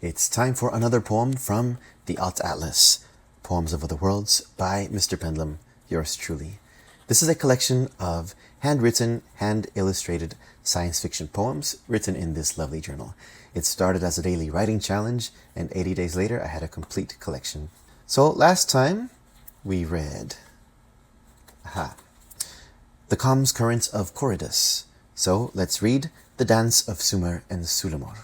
It's time for another poem from the Alt Atlas, Poems of Other Worlds by Mr. Pendulum, yours truly. This is a collection of handwritten, hand-illustrated science fiction poems written in this lovely journal. It started as a daily writing challenge, and 80 days later I had a complete collection. So last time we read The Calm Currents of Corydus. So let's read The Dance of Sulumor and Sulumor.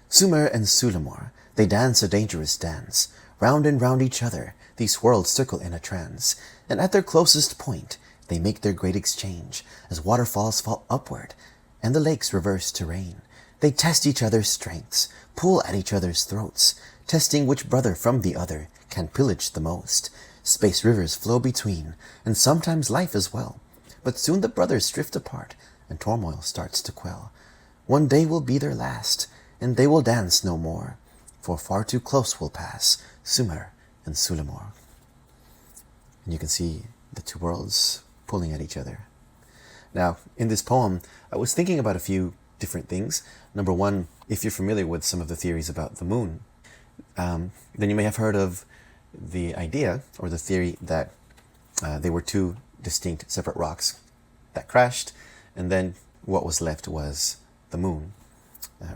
Sulumor and Sulumor, they dance a dangerous dance. Round and round each other, these worlds circle in a trance. And at their closest point, they make their great exchange, as waterfalls fall upward, and the lakes reverse to rain. They test each other's strengths, pull at each other's throats, testing which brother from the other can pillage the most. Space rivers flow between, and sometimes life as well. But soon the brothers drift apart, and turmoil starts to quell. One day will be their last, and they will dance no more, for far too close will pass Sulumor and Sulumor. And you can see the two worlds pulling at each other. Now, in this poem, I was thinking about a few different things. Number one, if you're familiar with some of the theories about the moon, then you may have heard of the idea or the theory that they were two distinct separate rocks that crashed, and then what was left was the moon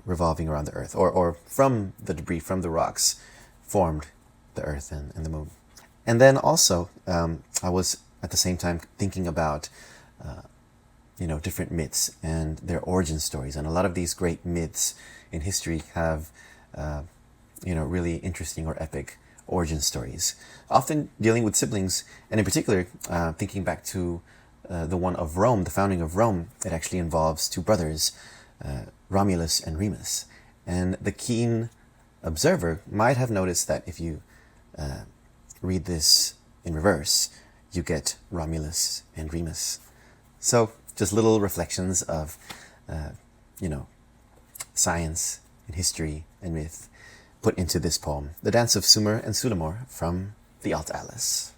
revolving around the earth, or from the debris from the rocks formed the earth and the moon. And then also I was at the same time thinking about different myths and their origin stories, and a lot of these great myths in history have really interesting or epic origin stories, often dealing with siblings, and in particular thinking back to the one of Rome, the founding of Rome. It actually involves two brothers, Romulus and Remus, and the keen observer might have noticed that if you read this in reverse, you get Romulus and Remus. So just little reflections of science and history and myth put into this poem, The Dance of Sulumor and Sulumor from the Alt Atlas.